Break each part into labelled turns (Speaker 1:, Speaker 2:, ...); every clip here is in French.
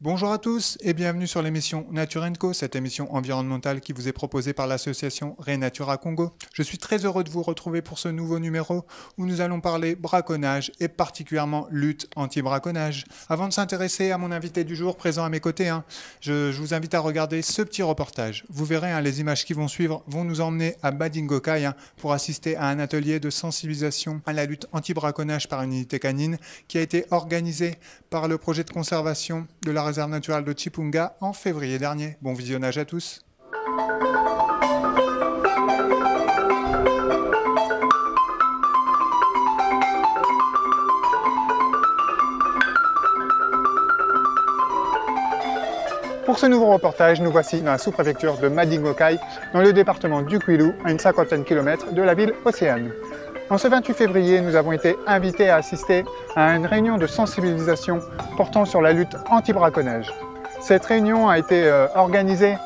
Speaker 1: Bonjour à tous et bienvenue sur l'émission Nature & Co, cette émission environnementale qui vous est proposée par l'association Renatura Congo. Je suis très heureux de vous retrouver pour ce nouveau numéro où nous allons parler braconnage et particulièrement lutte anti-braconnage. Avant de s'intéresser à mon invité du jour présent à mes côtés, je vous invite à regarder ce petit reportage. Vous verrez, les images qui vont suivre vont nous emmener à Badingokai pour assister à un atelier de sensibilisation à la lutte anti-braconnage par une unité canine qui a été organisé par le projet de conservation de la réserve naturelle de Chipunga en février dernier. Bon visionnage à tous. Pour ce nouveau reportage, nous voici dans la sous-préfecture de Badingokai, dans le département du Kwilu, à une 50aine de kilomètres de la ville Océane. En ce 28 février, nous avons été invités à assister à une réunion de sensibilisation portant sur la lutte anti-braconnage. Cette réunion a été organisée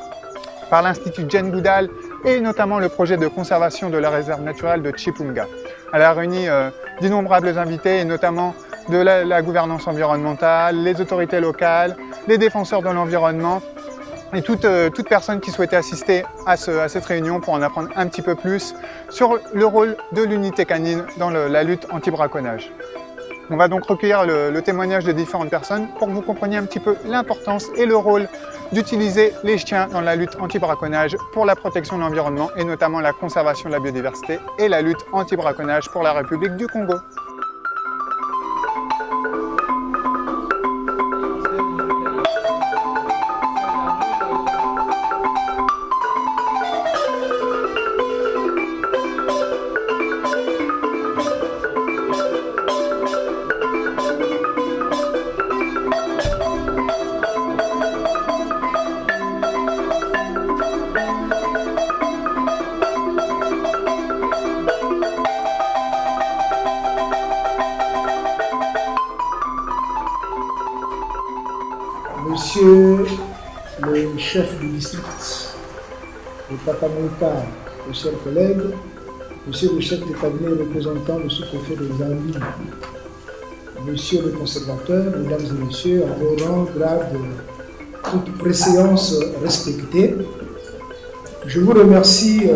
Speaker 1: par l'Institut Jane Goodall et notamment le projet de conservation de la réserve naturelle de Chipunga. Elle a réuni d'innombrables invités et notamment de la gouvernance environnementale, les autorités locales, les défenseurs de l'environnement et toute personne qui souhaitait assister à cette réunion pour en apprendre un petit peu plus sur le rôle de l'unité canine dans la lutte anti-braconnage. On va donc recueillir le témoignage de différentes personnes pour que vous compreniez un petit peu l'importance et le rôle d'utiliser les chiens dans la lutte anti-braconnage pour la protection de l'environnement et notamment la conservation de la biodiversité et la lutte anti-braconnage pour la République du Congo.
Speaker 2: Monsieur le chef du district de Kakamoïka, mes chers collègues, monsieur le chef de cabinet représentant le sous-préfet de Zambie, monsieur le conservateur, mesdames et messieurs, en vos rangs, grades, toute préséance respectée, je vous remercie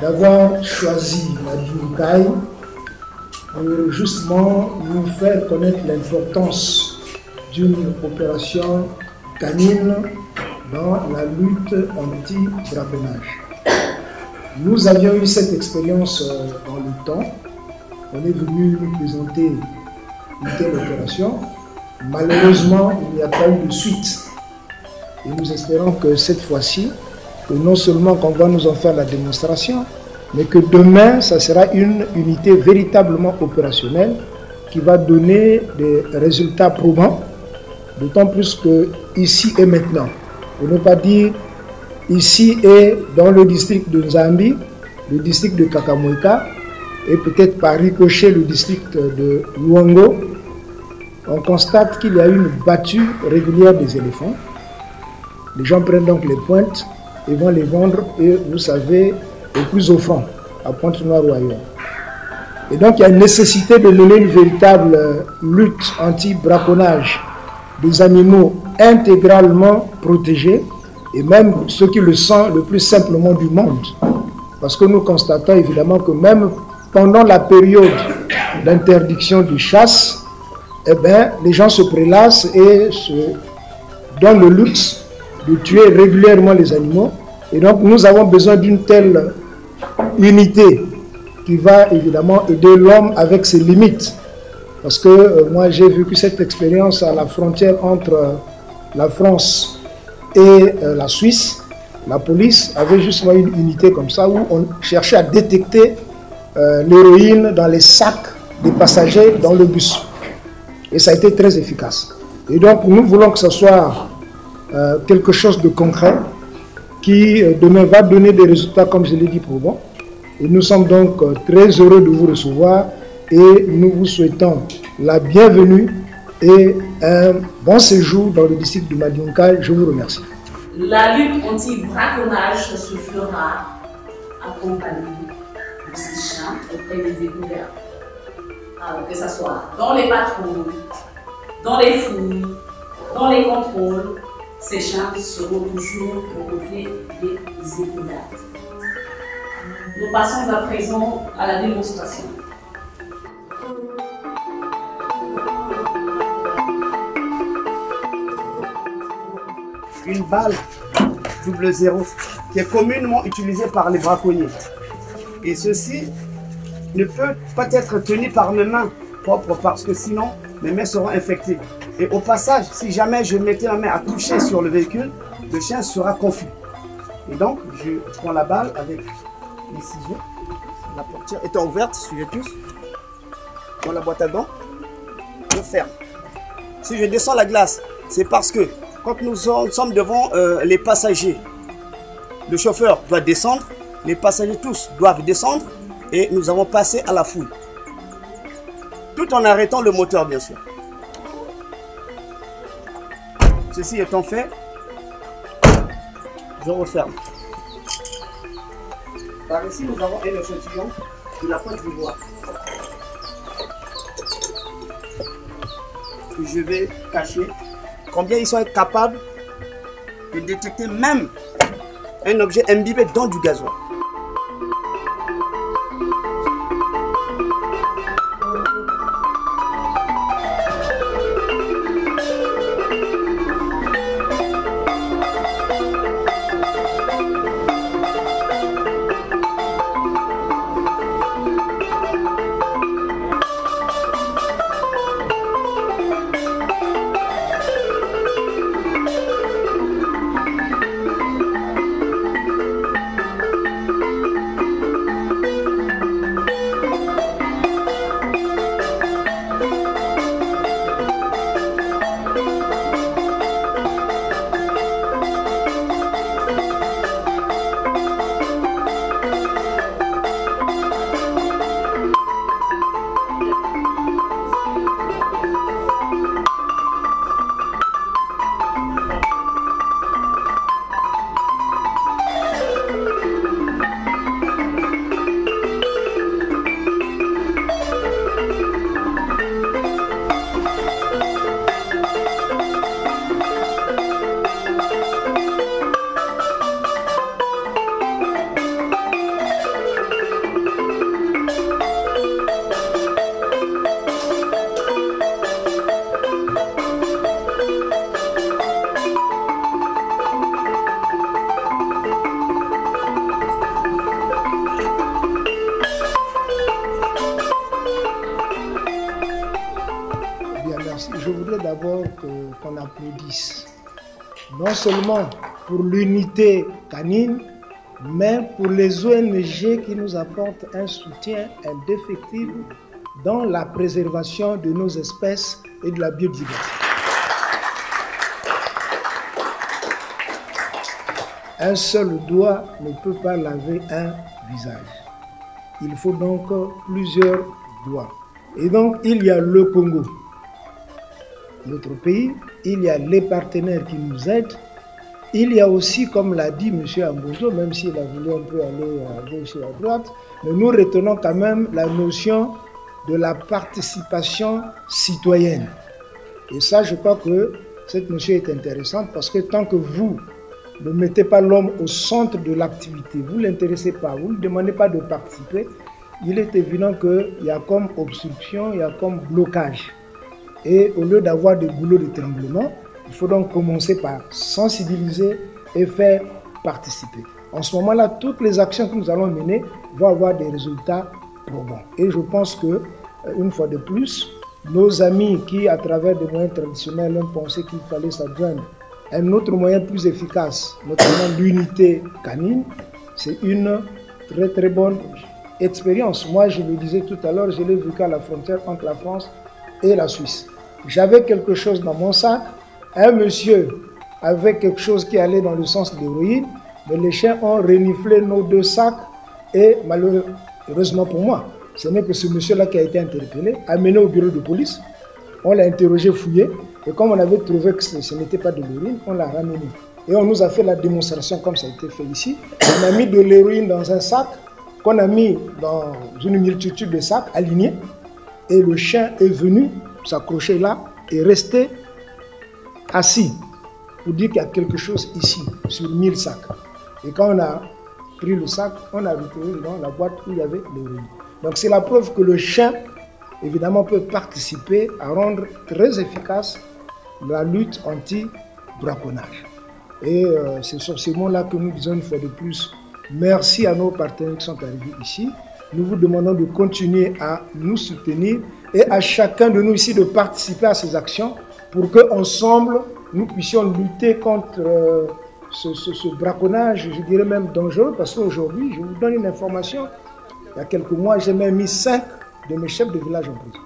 Speaker 2: d'avoir choisi Badingokai pour justement nous faire connaître l'importance d'une opération canine dans la lutte anti-braconnage. Nous avions eu cette expérience dans le temps. On est venu nous présenter une telle opération. Malheureusement, il n'y a pas eu de suite. Et nous espérons que cette fois-ci, que non seulement qu'on va nous en faire la démonstration, mais que demain, ça sera une unité véritablement opérationnelle qui va donner des résultats probants. D'autant plus que ici et maintenant, pour ne pas dire ici et dans le district de Nzambi, le district de Kakamoïka et peut-être par ricochet le district de Luango, on constate qu'il y a une battue régulière des éléphants. Les gens prennent donc les pointes et vont les vendre, et vous savez, au plus offrant, à Pointe-Noire ou ailleurs. Et donc il y a une nécessité de mener une véritable lutte anti-braconnage des animaux intégralement protégés, et même ceux qui le sont le plus simplement du monde. Parce que nous constatons évidemment que même pendant la période d'interdiction du chasse, eh bien, les gens se prélassent et se donnent le luxe de tuer régulièrement les animaux. Et donc nous avons besoin d'une telle unité qui va évidemment aider l'homme avec ses limites. Parce que moi j'ai vécu cette expérience à la frontière entre la France et la Suisse. La police avait justement une unité comme ça où on cherchait à détecter l'héroïne dans les sacs des passagers dans le bus. Et ça a été très efficace. Et donc nous voulons que ce soit quelque chose de concret qui demain va donner des résultats, comme je l'ai dit, probants. Et nous sommes donc très heureux de vous recevoir et nous vous souhaitons la bienvenue et un bon séjour dans le district de Madionkay. Je vous remercie.
Speaker 3: La lutte anti-braconnage se fera accompagnée de ces chiens auprès des découvertes. Alors, que ce soit dans les patrouilles, dans les fouilles, dans les contrôles, ces chiens seront toujours au côté des découvertes. Nous passons à présent à la démonstration.
Speaker 4: Une balle 00 qui est communément utilisée par les braconniers. Et ceci ne peut pas être tenu par mes mains propres parce que sinon mes mains seront infectées. Et au passage, si jamais je mettais ma main à toucher sur le véhicule, le chien sera confus. Et donc, je prends la balle avec les ciseaux. La portière étant ouverte, suivez tous. Dans la boîte à gants, je ferme. Si je descends la glace, c'est parce que quand nous sommes devant les passagers, le chauffeur doit descendre, les passagers tous doivent descendre et nous avons passé à la fouille. Tout en arrêtant le moteur, bien sûr. Ceci étant fait, je referme. Par ici, nous avons un échantillon de la pointe d'ivoire que je vais cacher. Combien ils sont capables de détecter même un objet imbibé dans du gasoil.
Speaker 2: Je voudrais d'abord qu'on applaudisse, non seulement pour l'unité canine, mais pour les ONG qui nous apportent un soutien indéfectible dans la préservation de nos espèces et de la biodiversité. Un seul doigt ne peut pas laver un visage. Il faut donc plusieurs doigts. Et donc, il y a le Congo, notre pays, il y a les partenaires qui nous aident, il y a aussi, comme l'a dit M. Ambozo, même s'il a voulu un peu aller à gauche et à droite, mais nous retenons quand même la notion de la participation citoyenne. Et ça, je crois que cette notion est intéressante parce que tant que vous ne mettez pas l'homme au centre de l'activité, vous ne l'intéressez pas, vous ne demandez pas de participer, il est évident qu'il y a comme obstruction, il y a comme blocage. Et au lieu d'avoir des goulots d'étranglement, il faut donc commencer par sensibiliser et faire participer. En ce moment-là, toutes les actions que nous allons mener vont avoir des résultats probants. Et je pense que, une fois de plus, nos amis qui, à travers des moyens traditionnels, ont pensé qu'il fallait s'adjoindre un autre moyen plus efficace, notamment l'unité canine, c'est une très très bonne expérience. Moi, je le disais tout à l'heure, je l'ai vu qu'à la frontière entre la France et la Suisse. J'avais quelque chose dans mon sac, un monsieur avait quelque chose qui allait dans le sens de l'héroïne, mais les chiens ont reniflé nos deux sacs et malheureusement pour moi, ce n'est que ce monsieur-là qui a été interpellé, amené au bureau de police, on l'a interrogé, fouillé, Et comme on avait trouvé que ce n'était pas de l'héroïne, on l'a ramené. Et on nous a fait la démonstration comme ça a été fait ici. On a mis de l'héroïne dans un sac, qu'on a mis dans une multitude de sacs alignés. Et le chien est venu s'accrocher là et rester assis pour dire qu'il y a quelque chose ici, sur 1000 sacs. Et quand on a pris le sac, on a retrouvé dans la boîte où il y avait l'héroïne. Donc c'est la preuve que le chien, évidemment, peut participer à rendre très efficace la lutte anti-braconnage. Et c'est sur ces mots-là que nous disons une fois de plus, merci à nos partenaires qui sont arrivés ici. Nous vous demandons de continuer à nous soutenir et à chacun de nous ici de participer à ces actions pour qu'ensemble, nous puissions lutter contre ce braconnage, je dirais même dangereux, parce qu'aujourd'hui, je vous donne une information, il y a quelques mois, j'ai même mis 5 de mes chefs de village en prison,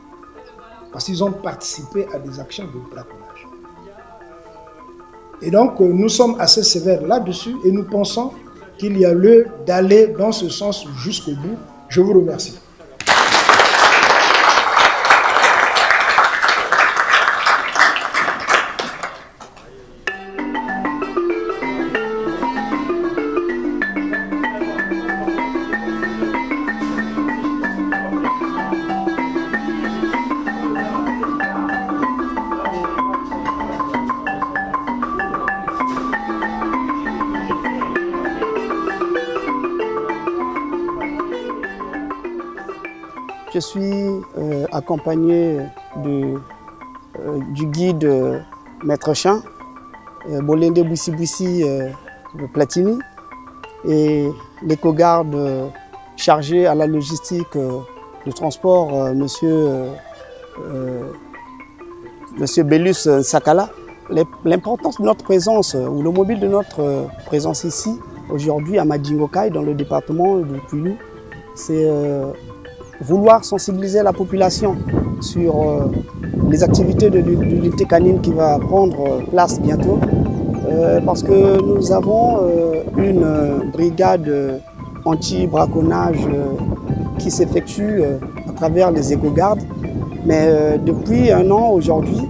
Speaker 2: parce qu'ils ont participé à des actions de braconnage. Et donc, nous sommes assez sévères là-dessus et nous pensons qu'il y a lieu d'aller dans ce sens jusqu'au bout. Je vous remercie.
Speaker 4: Je suis accompagné du guide Maître Chan, Bolende Boussi Platini, et l'éco-garde chargé à la logistique de transport, Monsieur Bellus Sakala. L'importance de notre présence, ou le mobile de notre présence ici, aujourd'hui à Madingokai, dans le département de Kwilu, c'est vouloir sensibiliser la population sur les activités de l'unité canine qui va prendre place bientôt, parce que nous avons une brigade anti-braconnage qui s'effectue à travers les éco-gardes. Mais depuis un an aujourd'hui,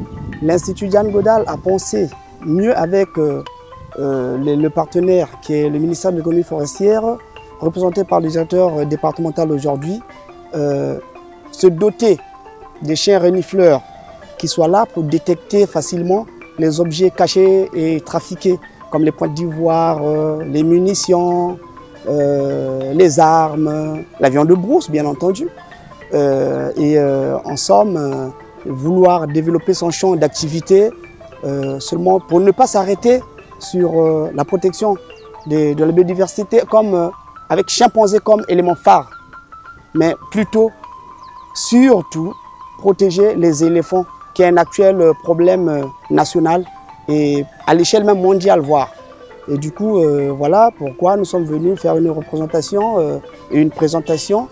Speaker 4: l'Institut Diane Godal a pensé mieux avec le partenaire qui est le ministère de l'économie forestière, représenté par le directeur départemental aujourd'hui, se doter des chiens renifleurs qui soient là pour détecter facilement les objets cachés et trafiqués, comme les pointes d'ivoire, les munitions, les armes, la viande de brousse bien entendu. En somme, vouloir développer son champ d'activité seulement pour ne pas s'arrêter sur la protection de la biodiversité comme, avec chimpanzé comme élément phare, mais plutôt, surtout, protéger les éléphants, qui est un actuel problème national et à l'échelle même mondiale, voire. Et du coup, voilà pourquoi nous sommes venus faire une représentation et une présentation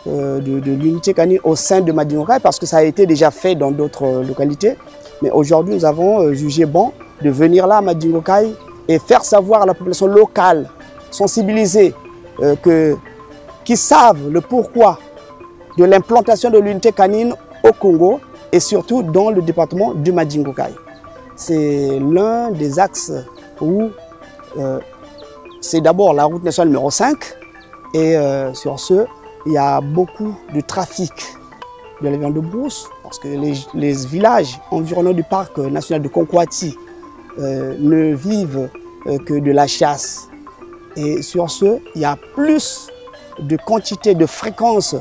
Speaker 4: de l'unité canine au sein de Madingokai, parce que ça a été déjà fait dans d'autres localités. Mais aujourd'hui, nous avons jugé bon de venir là à Madingokai et faire savoir à la population locale, sensibiliser, qui savent le pourquoi de l'implantation de l'unité canine au Congo et surtout dans le département du Madingokai. C'est l'un des axes où c'est d'abord la route nationale numéro 5 et sur ce, il y a beaucoup de trafic de la viande de brousse parce que les villages environnants du parc national de Konkwati ne vivent que de la chasse. Et sur ce, il y a plus de quantité, de fréquence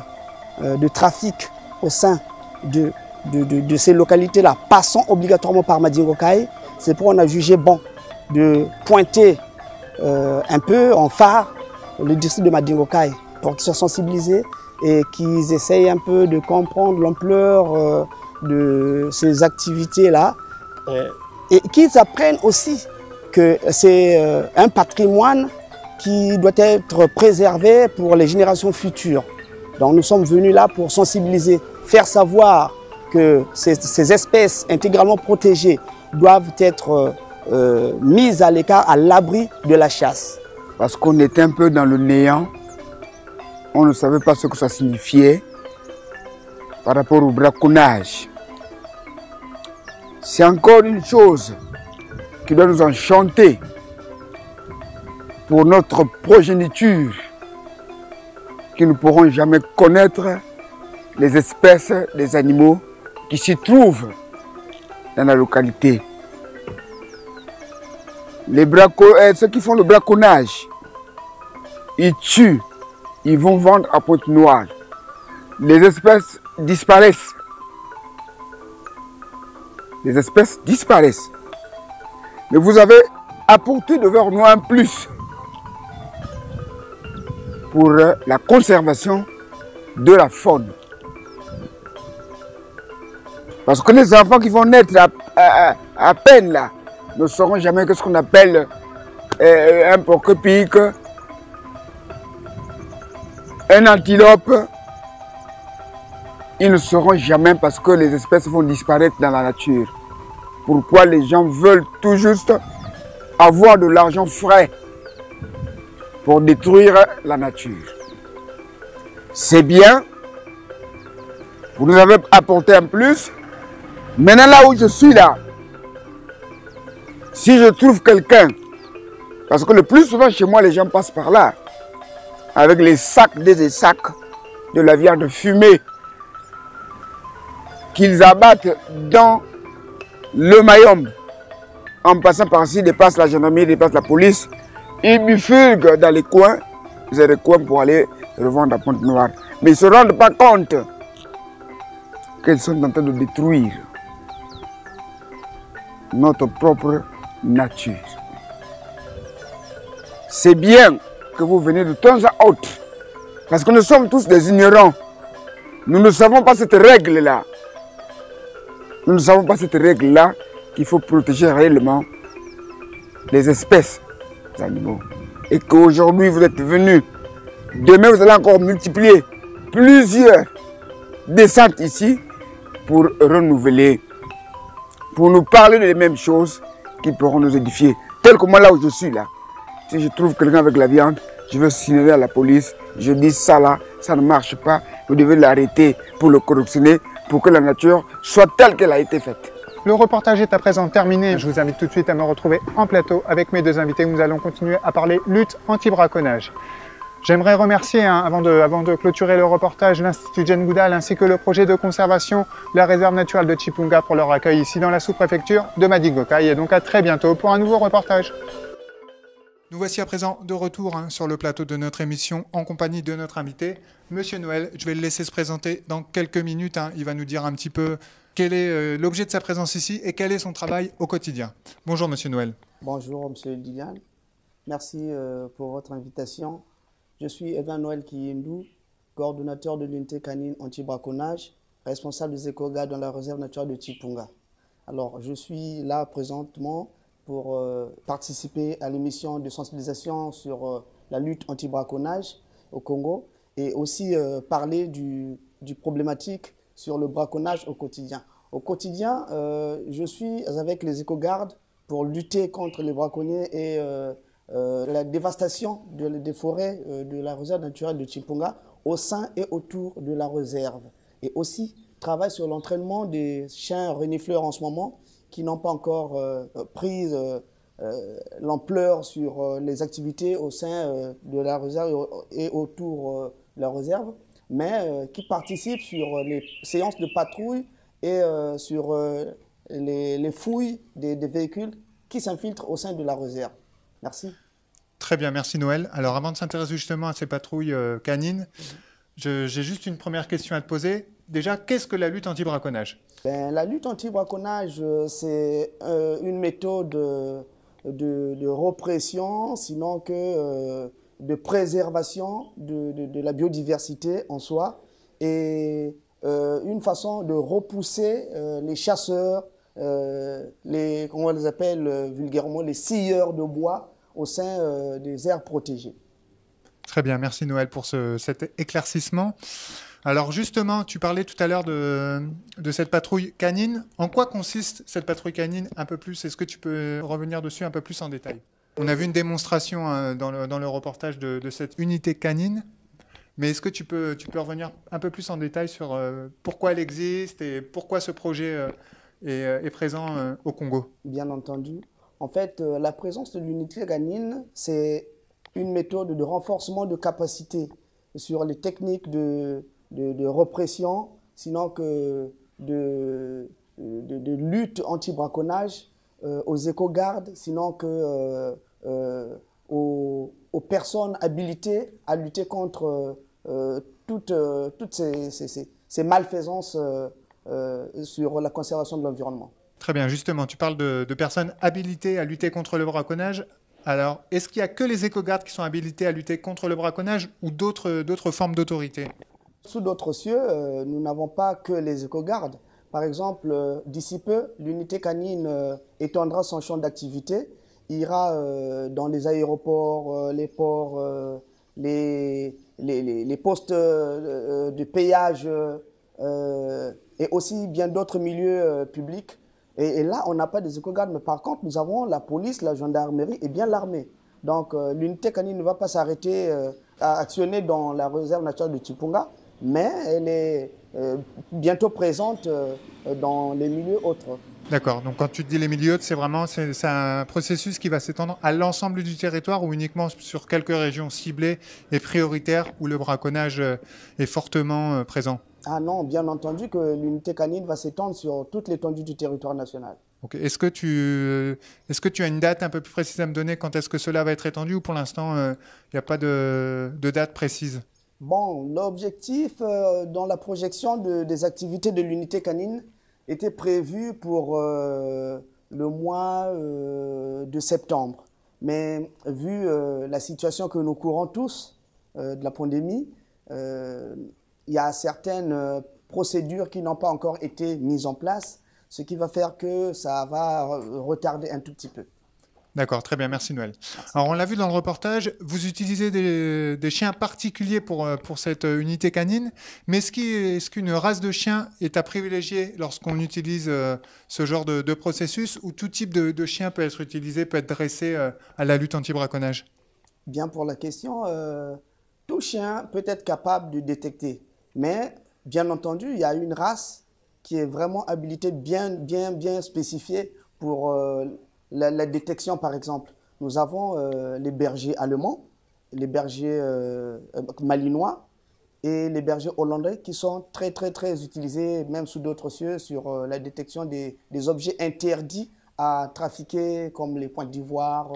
Speaker 4: de trafic au sein de ces localités-là, passant obligatoirement par Madingokai. C'est pourquoi on a jugé bon de pointer un peu en phare le district de Madingokai pour qu'ils soient sensibilisés et qu'ils essayent un peu de comprendre l'ampleur de ces activités-là et qu'ils apprennent aussi que c'est un patrimoine qui doit être préservé pour les générations futures. Donc nous sommes venus là pour sensibiliser, faire savoir que ces espèces intégralement protégées doivent être mises à l'écart, à l'abri de la chasse.
Speaker 5: Parce qu'on était un peu dans le néant, on ne savait pas ce que ça signifiait par rapport au braconnage. C'est encore une chose qui doit nous enchanter pour notre progéniture, que nous ne pourrons jamais connaître les espèces des animaux qui s'y trouvent dans la localité. Ceux qui font le braconnage, ils tuent, ils vont vendre à Pointe-Noire. Les espèces disparaissent. Les espèces disparaissent. Mais vous avez apporté devant nous un plus pour la conservation de la faune. Parce que les enfants qui vont naître à peine là ne sauront jamais ce qu'on appelle un porc-épic, un antilope. Ils ne sauront jamais parce que les espèces vont disparaître dans la nature. Pourquoi les gens veulent tout juste avoir de l'argent frais pour détruire la nature. C'est bien, vous nous avez apporté un plus. Maintenant là où je suis là, si je trouve quelqu'un, parce que le plus souvent chez moi les gens passent par là, avec les sacs, des sacs de la viande fumée, qu'ils abattent dans le Mayombe, en passant par ici, dépasse la gendarmerie, dépasse la police, ils bifurquent dans les coins, c'est des coins pour aller revendre à Pointe-Noire. Mais ils ne se rendent pas compte qu'ils sont en train de détruire notre propre nature. C'est bien que vous venez de temps à autre, parce que nous sommes tous des ignorants. Nous ne savons pas cette règle-là. Nous ne savons pas cette règle-là qu'il faut protéger réellement les espèces d'animaux. Et qu'aujourd'hui vous êtes venus, demain vous allez encore multiplier plusieurs descentes ici pour renouveler, pour nous parler des mêmes choses qui pourront nous édifier. Tel que moi là où je suis là, si je trouve quelqu'un avec la viande, je veux signaler à la police, je dis ça là, ça ne marche pas, vous devez l'arrêter pour le correctionner, pour que la nature soit telle qu'elle a été faite.
Speaker 1: Le reportage est à présent terminé. Je vous invite tout de suite à me retrouver en plateau avec mes deux invités. Nous allons continuer à parler lutte anti-braconnage. J'aimerais remercier, avant de clôturer le reportage, l'Institut Jane Goodall ainsi que le projet de conservation de la réserve naturelle de Chipunga pour leur accueil ici dans la sous-préfecture de Madigokai. Et donc à très bientôt pour un nouveau reportage. Nous voici à présent de retour sur le plateau de notre émission en compagnie de notre invité, Monsieur Noël. Je vais le laisser se présenter dans quelques minutes. Il va nous dire un petit peu quel est l'objet de sa présence ici et quel est son travail au quotidien. Bonjour Monsieur Noël.
Speaker 4: Bonjour Monsieur Lilian. Merci pour votre invitation. Je suis Edouard Noël Kiyindou, coordonnateur de l'unité canine anti-braconnage, responsable des éco-gardes dans la réserve naturelle de Chipunga. Alors, je suis là présentement pour participer à l'émission de sensibilisation sur la lutte anti-braconnage au Congo et aussi parler du problématique sur le braconnage au quotidien. Au quotidien, je suis avec les éco-gardes pour lutter contre les braconniers et la dévastation des forêts de la réserve naturelle de Chipunga au sein et autour de la réserve. Et aussi travaille sur l'entraînement des chiens renifleurs en ce moment qui n'ont pas encore pris l'ampleur sur les activités au sein de la réserve et autour de la réserve, mais qui participent sur les séances de patrouille et sur les fouilles des véhicules qui s'infiltrent au sein de la réserve. Merci.
Speaker 1: Très bien, merci Noël. Alors avant de s'intéresser justement à ces patrouilles canines, j'ai juste une première question à te poser. Déjà, qu'est-ce que la lutte anti-braconnage ?
Speaker 4: La lutte anti-braconnage, c'est une méthode de répression, sinon que de préservation de la biodiversité en soi, et une façon de repousser les chasseurs, comment on les appelle vulgairement, les scieurs de bois au sein des aires protégées.
Speaker 1: Très bien, merci Noël pour cet éclaircissement. Alors justement, tu parlais tout à l'heure de cette patrouille canine. En quoi consiste cette patrouille canine un peu plus? Est-ce que tu peux revenir dessus un peu plus en détail? On a vu une démonstration dans le reportage de cette unité canine, mais est-ce que tu peux revenir un peu plus en détail sur pourquoi elle existe et pourquoi ce projet est présent au Congo?
Speaker 4: Bien entendu. En fait, la présence de l'unité canine, c'est une méthode de renforcement de capacité sur les techniques de répression, sinon que de lutte anti-braconnage, aux éco-gardes, sinon que aux personnes habilitées à lutter contre toutes ces malfaisances sur la conservation de l'environnement.
Speaker 1: Très bien, justement, tu parles de personnes habilitées à lutter contre le braconnage. Alors, est-ce qu'il n'y a que les éco-gardes qui sont habilités à lutter contre le braconnage ou d'autres formes d'autorité?
Speaker 4: Sous d'autres cieux, nous n'avons pas que les éco-gardes. Par exemple, d'ici peu, l'unité canine étendra son champ d'activité, ira dans les aéroports, les ports, les postes de péage et aussi bien d'autres milieux publics. Et là, on n'a pas des éco-gardes, mais par contre, nous avons la police, la gendarmerie et bien l'armée. Donc, l'unité canine ne va pas s'arrêter à actionner dans la réserve naturelle de Chipunga, mais elle est bientôt présente dans les milieux autres.
Speaker 1: D'accord, donc quand tu dis les milieux autres, c'est un processus qui va s'étendre à l'ensemble du territoire ou uniquement sur quelques régions ciblées et prioritaires où le braconnage est fortement présent?
Speaker 4: Ah non, bien entendu que l'unité canine va s'étendre sur toute l'étendue du territoire national.
Speaker 1: Okay. Est-ce que tu as une date un peu plus précise à me donner quand est-ce que cela va être étendu ou pour l'instant il n'y a pas de date précise?
Speaker 4: Bon, l'objectif dans la projection des activités de l'unité canine était prévu pour le mois de septembre. Mais vu la situation que nous courons tous de la pandémie, il y a certaines procédures qui n'ont pas encore été mises en place, ce qui va faire que ça va retarder un tout petit peu.
Speaker 1: D'accord, très bien, merci Noël. Alors on l'a vu dans le reportage, vous utilisez des chiens particuliers pour cette unité canine, mais est-ce qu'une race de chien est à privilégier lorsqu'on utilise ce genre de processus ou tout type de chien peut être utilisé, peut être dressé à la lutte anti-braconnage?
Speaker 4: Bien pour la question, tout chien peut être capable de détecter, mais bien entendu, il y a une race qui est vraiment habilitée, bien spécifiée pour la détection, par exemple. Nous avons les bergers allemands, les bergers malinois et les bergers hollandais qui sont très utilisés, même sous d'autres cieux, sur la détection des objets interdits à trafiquer, comme les pointes d'ivoire,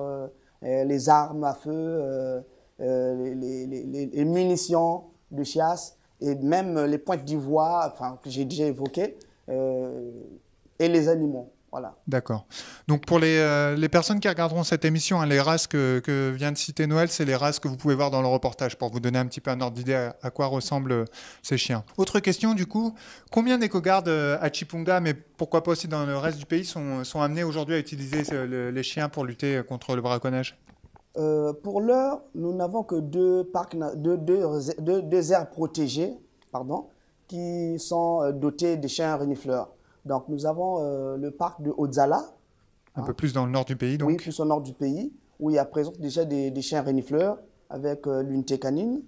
Speaker 4: les armes à feu, les munitions de chasse et même les pointes d'ivoire, enfin, que j'ai déjà évoquées, et les animaux. Voilà.
Speaker 1: D'accord. Donc pour les personnes qui regarderont cette émission, hein, les races que vient de citer Noël, c'est les races que vous pouvez voir dans le reportage pour vous donner un petit peu un ordre d'idée à quoi ressemblent ces chiens. Autre question du coup, combien d'éco-gardes à Chipunga, mais pourquoi pas aussi dans le reste du pays, sont amenés aujourd'hui à utiliser les chiens pour lutter contre le braconnage?
Speaker 4: Pour l'heure, nous n'avons que deux aires protégées, qui sont dotées de chiens renifleurs. Donc nous avons le parc de Odzala.
Speaker 1: Un peu plus dans le nord du pays, donc.
Speaker 4: Oui, plus au nord du pays, où il y a présent déjà des chiens renifleurs avec l'unité canine.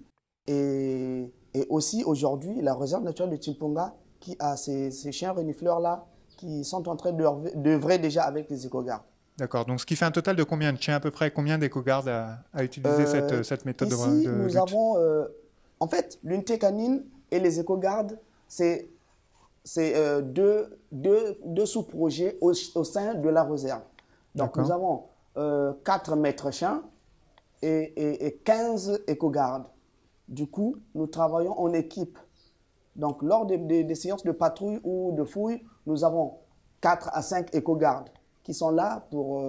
Speaker 4: Et aussi aujourd'hui, la réserve naturelle de Chipunga qui a ces chiens renifleurs-là qui sont en train d'œuvrer déjà avec les éco-gardes.
Speaker 1: D'accord, donc ce qui fait un total de combien de chiens à peu près, combien d'éco-gardes à utiliser cette méthode
Speaker 4: ici,
Speaker 1: de
Speaker 4: nous
Speaker 1: lutte?
Speaker 4: avons, en fait, l'unité canine et les éco-gardes, c'est deux sous-projets au sein de la réserve. Donc nous avons 4 maîtres chiens et 15 éco-gardes. Du coup, nous travaillons en équipe. Donc lors des séances de patrouille ou de fouille, nous avons 4 à 5 éco-gardes qui sont là pour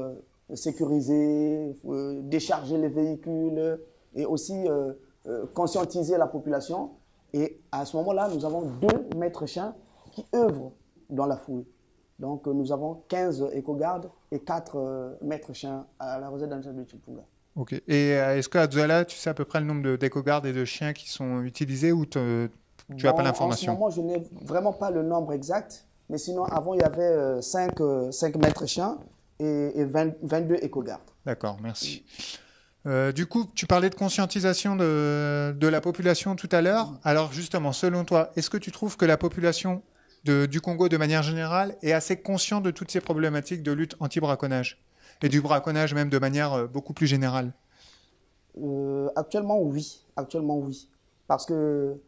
Speaker 4: sécuriser, décharger les véhicules et aussi conscientiser la population. Et à ce moment-là, nous avons 2 maîtres chiens qui œuvrent dans la fouille. Donc nous avons 15 éco-gardes et 4 maîtres chiens à la réserve de Chipunga.
Speaker 1: Ok. Et est-ce qu'à Dzala, tu sais à peu près le nombre d'éco-gardes et de chiens qui sont utilisés ou tu n'as pas l'information?
Speaker 4: En ce moment, je n'ai vraiment pas le nombre exact. Mais sinon, avant, il y avait 5 maîtres chiens et 22 éco-gardes.
Speaker 1: D'accord, merci. Du coup, tu parlais de conscientisation de la population tout à l'heure. Alors justement, selon toi, est-ce que tu trouves que la population du Congo de manière générale est assez conscient de toutes ces problématiques de lutte anti-braconnage et du braconnage même de manière beaucoup plus générale?
Speaker 6: Actuellement, oui. Actuellement, oui. Parce que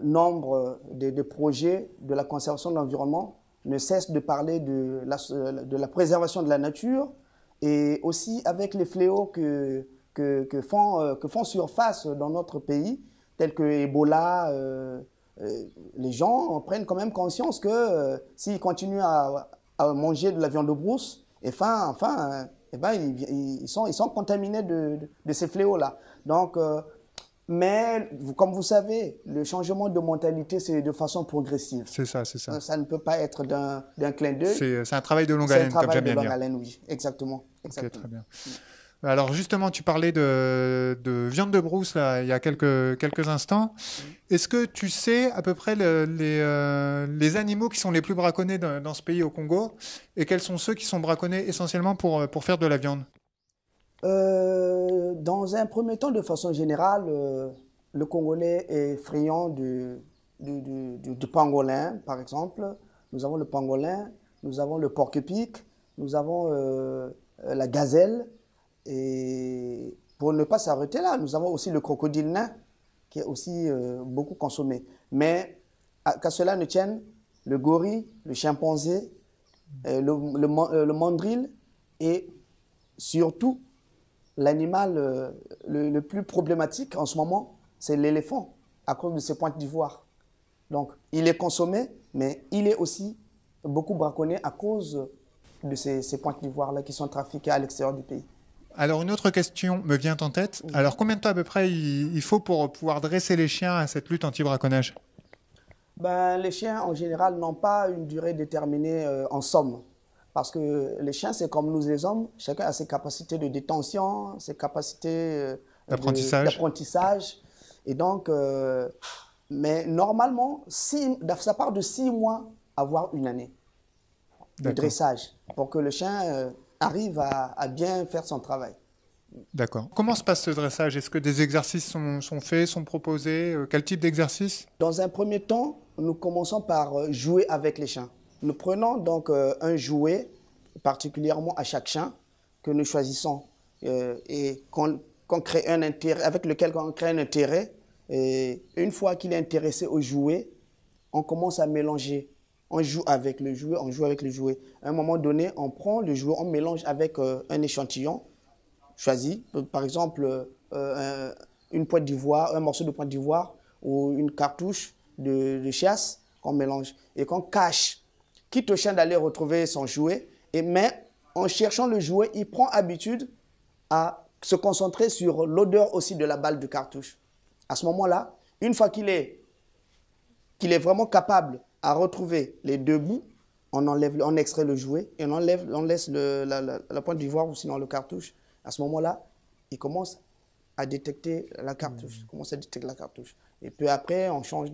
Speaker 6: nombre de projets de la conservation de l'environnement ne cessent de parler de la préservation de la nature et aussi avec les fléaux que font surface dans notre pays, tels que Ebola. Les gens prennent quand même conscience que s'ils continuent à manger de la viande de brousse, et eh ben, ils sont contaminés de ces fléaux-là. Donc, mais comme vous savez, le changement de mentalité, c'est de façon progressive.
Speaker 1: C'est ça, c'est ça.
Speaker 6: Ça ne peut pas être d'un clin d'œil.
Speaker 1: C'est un travail de longue haleine, comme j'aime bien dire.
Speaker 6: C'est un travail de longue haleine, oui. Exactement.
Speaker 1: Ok, très bien. Alors justement, tu parlais de viande de brousse là, il y a quelques instants. Est-ce que tu sais à peu près les animaux qui sont les plus braconnés dans ce pays au Congo et quels sont ceux qui sont braconnés essentiellement pour faire de la viande?
Speaker 6: Dans un premier temps, de façon générale, le Congolais est friand du pangolin, par exemple. Nous avons le pangolin, nous avons le porc-épic, nous avons la gazelle. Et pour ne pas s'arrêter là, nous avons aussi le crocodile nain qui est aussi beaucoup consommé. Mais qu'à cela ne tienne, le gorille, le chimpanzé, le mandrill et surtout l'animal le plus problématique en ce moment, c'est l'éléphant à cause de ses pointes d'ivoire. Donc il est consommé, mais il est aussi beaucoup braconné à cause de ces pointes d'ivoire-là qui sont trafiquées à l'extérieur du pays.
Speaker 1: Alors, une autre question me vient en tête. Alors, combien de temps à peu près il faut pour pouvoir dresser les chiens à cette lutte anti-braconnage?
Speaker 6: Les chiens, en général, n'ont pas une durée déterminée en somme. Parce que les chiens, c'est comme nous les hommes. Chacun a ses capacités de détention, ses capacités d'apprentissage. Et donc, mais normalement, ça part de 6 mois à voire une année de dressage pour que le chien arrive à bien faire son travail.
Speaker 1: D'accord. Comment se passe ce dressage? Est-ce que des exercices sont faits, sont proposés? Quel type d'exercice?
Speaker 6: Dans un premier temps, nous commençons par jouer avec les chiens. Nous prenons donc un jouet, particulièrement à chaque chien, que nous choisissons et qu'on crée un intérêt, avec lequel on crée un intérêt. Et une fois qu'il est intéressé au jouet, on commence à mélanger. On joue avec le jouet, on joue avec le jouet. À un moment donné, on prend le jouet, on mélange avec un échantillon choisi. Par exemple, une pointe d'ivoire, un morceau de pointe d'ivoire ou une cartouche de chiasse qu'on mélange et qu'on cache. Quitte au chien d'aller retrouver son jouet, mais en cherchant le jouet, il prend habitude à se concentrer sur l'odeur aussi de la balle de cartouche. À ce moment-là, une fois qu'il est vraiment capable à retrouver les deux bouts, on extrait le jouet et on laisse la pointe d'ivoire ou sinon le cartouche. À ce moment-là, il commence à détecter la cartouche. Et puis après, on change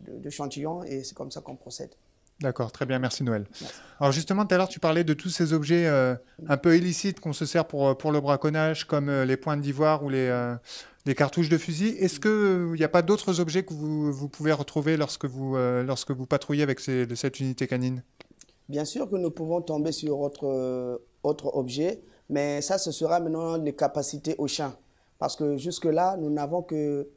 Speaker 6: d'échantillon et c'est comme ça qu'on procède.
Speaker 1: D'accord, très bien, merci Noël.
Speaker 6: Merci.
Speaker 1: Alors justement, tout à l'heure, tu parlais de tous ces objets un peu illicites qu'on se sert pour le braconnage, comme les pointes d'ivoire ou les cartouches de fusil. Est-ce qu'il n'y a pas d'autres objets que vous pouvez retrouver lorsque vous patrouillez avec cette unité canine?
Speaker 6: Bien sûr que nous pouvons tomber sur autre objet, mais ça, ce sera maintenant les capacités au chien. Parce que jusque-là, nous n'avons que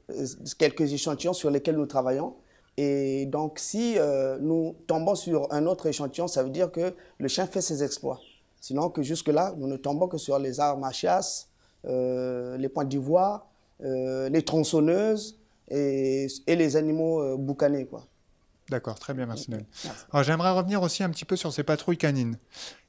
Speaker 6: quelques échantillons sur lesquels nous travaillons. Et donc, si nous tombons sur un autre échantillon, ça veut dire que le chien fait ses exploits. Sinon, que jusque-là, nous ne tombons que sur les armes à chasse, les pointes d'ivoire, les tronçonneuses et les animaux boucanés, quoi.
Speaker 1: D'accord, très bien, merci Noël. Alors, j'aimerais revenir aussi un petit peu sur ces patrouilles canines.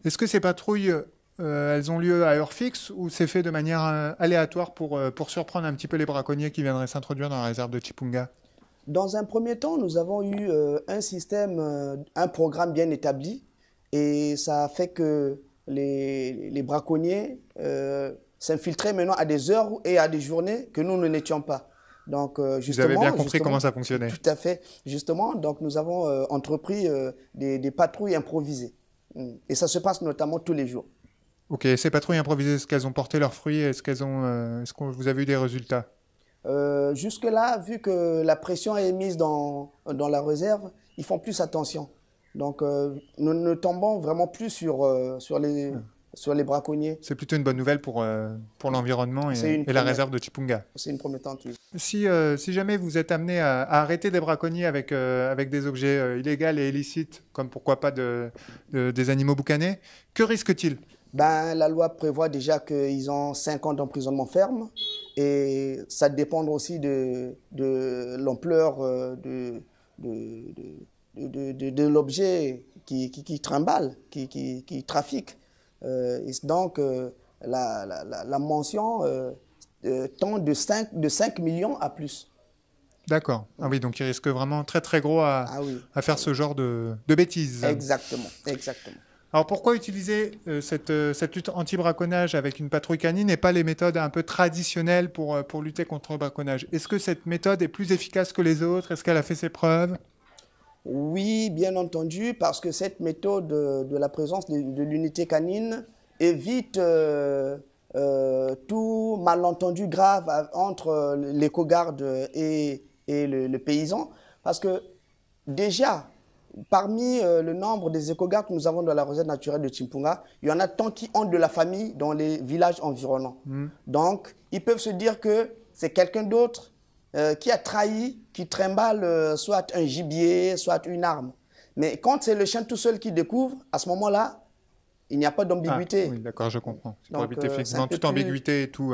Speaker 1: Est-ce que ces patrouilles, elles ont lieu à heure fixe ou c'est fait de manière aléatoire pour surprendre un petit peu les braconniers qui viendraient s'introduire dans la réserve de Chipunga?
Speaker 6: Dans un premier temps, nous avons eu un système, un programme bien établi et ça a fait que les braconniers s'infiltraient maintenant à des heures et à des journées que nous n'étions pas. Donc, justement,
Speaker 1: vous avez bien compris comment ça fonctionnait.
Speaker 6: Tout à fait. Justement, donc nous avons entrepris des patrouilles improvisées. Et ça se passe notamment tous les jours.
Speaker 1: Ok, ces patrouilles improvisées, est-ce qu'elles ont porté leurs fruits? Est-ce que vous avez eu des résultats?
Speaker 6: Jusque-là, vu que la pression est mise dans la réserve, ils font plus attention. Donc, nous ne tombons vraiment plus sur les braconniers.
Speaker 1: C'est plutôt une bonne nouvelle pour l'environnement et la réserve de Chipunga.
Speaker 6: C'est une promettante, oui.
Speaker 1: Si jamais vous êtes amené à arrêter des braconniers avec des objets illégaux et illicites, comme pourquoi pas des animaux boucanés, que risque-t-il?
Speaker 6: Ben, la loi prévoit déjà qu'ils ont 5 ans d'emprisonnement ferme et ça dépend aussi de l'ampleur de l'objet qui trimballe, qui trafique. Et donc, la mention tend de 5 millions à plus.
Speaker 1: D'accord. Ah oui, donc il risque vraiment très très gros à faire ce genre de bêtises.
Speaker 6: Exactement, exactement.
Speaker 1: Alors pourquoi utiliser cette lutte anti-braconnage avec une patrouille canine et pas les méthodes un peu traditionnelles pour lutter contre le braconnage? Est-ce que cette méthode est plus efficace que les autres? Est-ce qu'elle a fait ses preuves?
Speaker 6: Oui, bien entendu, parce que cette méthode de la présence de l'unité canine évite tout malentendu grave entre l'éco-garde et le paysan. Parce que déjà, parmi le nombre des éco-gardes que nous avons dans la réserve naturelle de Chipunga, il y en a tant qui ont de la famille dans les villages environnants. Donc, ils peuvent se dire que c'est quelqu'un d'autre qui a trahi, qui trimballe soit un gibier, soit une arme. Mais quand c'est le chien tout seul qui découvre, à ce moment-là, il n'y a pas d'ambiguïté.
Speaker 1: Ah, oui, d'accord, je comprends. Pour éviter effectivement toute ambiguïté et tout.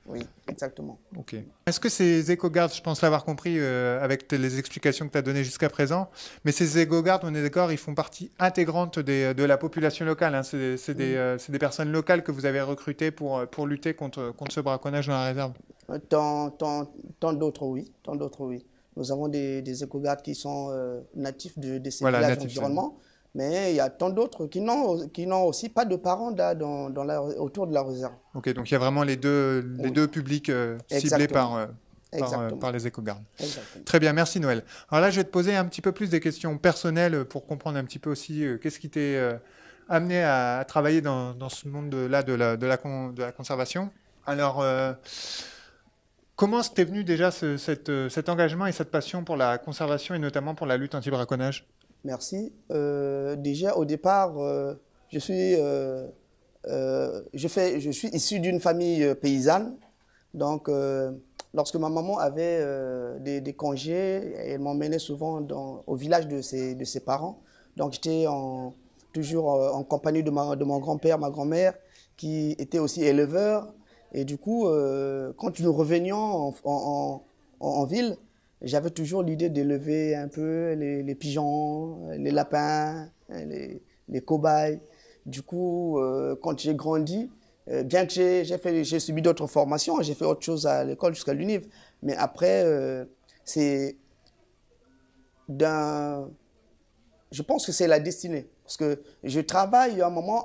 Speaker 6: Oui, exactement.
Speaker 1: Ok. Est-ce que ces éco-gardes, je pense l'avoir compris avec les explications que tu as données jusqu'à présent, mais ces éco-gardes, on est d'accord, ils font partie intégrante de la population locale. Hein. C'est des personnes locales que vous avez recrutées pour lutter contre ce braconnage dans la réserve.
Speaker 6: Tant d'autres, oui. Tant d'autres, oui. Nous avons des éco-gardes qui sont natifs de ces villages environnements. Mais il y a tant d'autres qui n'ont aussi pas de parents autour de la réserve.
Speaker 1: Ok, donc il y a vraiment les deux publics ciblés par les éco-gardes. Très bien, merci Noël. Alors là, je vais te poser un petit peu plus des questions personnelles pour comprendre un petit peu aussi qu'est-ce qui t'est amené à travailler dans ce monde-là de la conservation. Alors, comment t'es venu déjà cet engagement et cette passion pour la conservation et notamment pour la lutte anti-braconnage?
Speaker 6: Merci. Déjà, au départ, je suis issu d'une famille paysanne. Donc, lorsque ma maman avait des congés, elle m'emmenait souvent au village de ses parents. Donc, j'étais toujours en compagnie de mon grand-père, ma grand-mère, qui était aussi éleveur. Et du coup, quand nous revenions en ville, j'avais toujours l'idée d'élever un peu les pigeons, les lapins, les cobayes. Du coup, quand j'ai grandi, bien que j'ai subi d'autres formations, j'ai fait autre chose à l'école jusqu'à l'UNIV, mais après, je pense que c'est la destinée. Parce que je travaille à un moment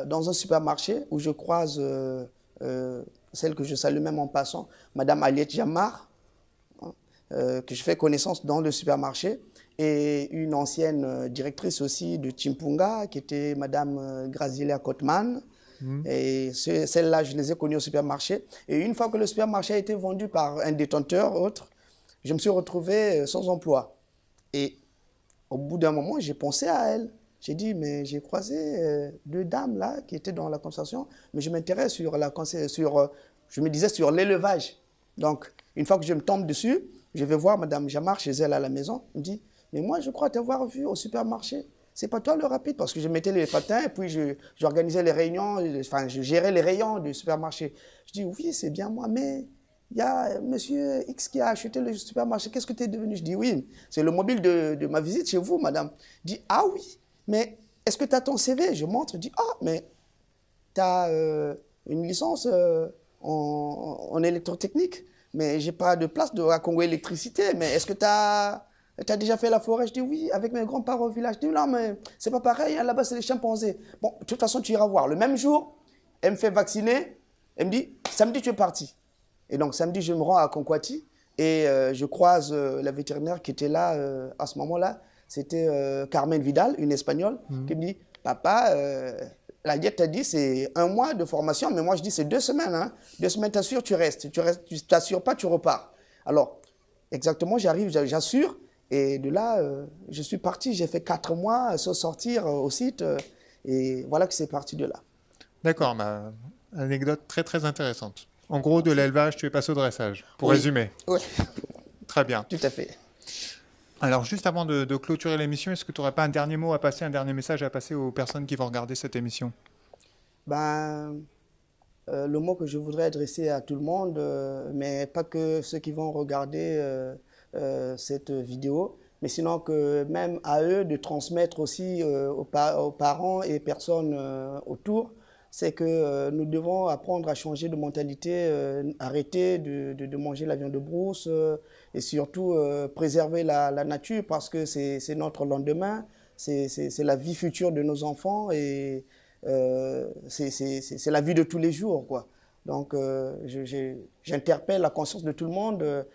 Speaker 6: dans un supermarché où je croise celle que je salue même en passant, Madame Aliette Jamar, que je fais connaissance dans le supermarché, et une ancienne directrice aussi de Chipunga, qui était Madame Graziella Kotman. Et celle-là, je les ai connues au supermarché. Et une fois que le supermarché a été vendu par un détenteur autre, je me suis retrouvé sans emploi. Et au bout d'un moment, j'ai pensé à elle. J'ai dit, mais j'ai croisé deux dames là qui étaient dans la conservation, mais je m'intéresse je me disais sur l'élevage. Donc, une fois que je me tombe dessus, je vais voir Madame Jamar chez elle à la maison. Elle me dit, mais moi, je crois t'avoir vu au supermarché. C'est pas toi le rapide? Parce que je mettais les patins et puis j'organisais les réunions, enfin, je gérais les rayons du supermarché. Je dis, oui, c'est bien moi, mais il y a monsieur X qui a acheté le supermarché. Qu'est-ce que tu es devenu? Je dis, oui, c'est le mobile de ma visite chez vous, madame. Je dis, ah oui, mais est-ce que tu as ton CV? Je montre, je dis, ah, mais tu as une licence en électrotechnique, mais j'ai pas de place à Congo Électricité. Mais est-ce que tu as déjà fait la forêt? Je dis oui, avec mes grands-parents au village. Je dis non, mais c'est pas pareil, hein, là-bas c'est les chimpanzés. Bon, de toute façon, tu iras voir. Le même jour, elle me fait vacciner. Elle me dit, samedi, tu es parti. Et donc, samedi, je me rends à Conquati et je croise la vétérinaire qui était là à ce moment-là. C'était Carmen Vidal, une Espagnole, qui me dit, papa, la diète t'a dit c'est 1 mois de formation, mais moi je dis c'est 2 semaines. Hein. 2 semaines, t'assures, tu restes. Tu t'assures pas, tu repars. Alors, exactement, j'arrive, j'assure. Et de là, je suis parti, j'ai fait 4 mois sans sortir au site. Et voilà que c'est parti de là.
Speaker 1: D'accord, anecdote très très intéressante. En gros, de l'élevage, tu es passé au dressage, pour résumer.
Speaker 6: Oui.
Speaker 1: Très bien.
Speaker 6: Tout à fait.
Speaker 1: Alors, juste avant de clôturer l'émission, est-ce que tu n'aurais pas un dernier mot à passer, un dernier message à passer aux personnes qui vont regarder cette émission?
Speaker 6: Le mot que je voudrais adresser à tout le monde, mais pas que ceux qui vont regarder cette vidéo, mais sinon que même à eux de transmettre aussi aux parents et personnes autour, c'est que nous devons apprendre à changer de mentalité, arrêter de manger la viande de brousse et surtout préserver la nature parce que c'est notre lendemain, c'est la vie future de nos enfants et c'est la vie de tous les jours, quoi. Donc j'interpelle la conscience de tout le monde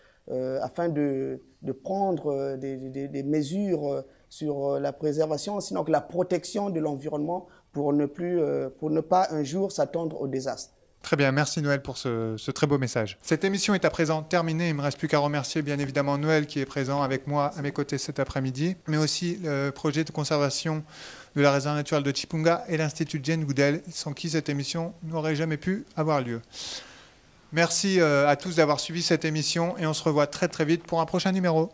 Speaker 6: afin de prendre des mesures sur la préservation, sinon que la protection de l'environnement pour ne pas un jour s'attendre au désastre.
Speaker 1: Très bien, merci Noël pour ce très beau message. Cette émission est à présent terminée. Il ne me reste plus qu'à remercier bien évidemment Noël qui est présent avec moi à mes côtés cet après-midi, mais aussi le projet de conservation de la réserve naturelle de Chipunga et l'Institut Jane Goodall, sans qui cette émission n'aurait jamais pu avoir lieu. Merci à tous d'avoir suivi cette émission et on se revoit très très vite pour un prochain numéro.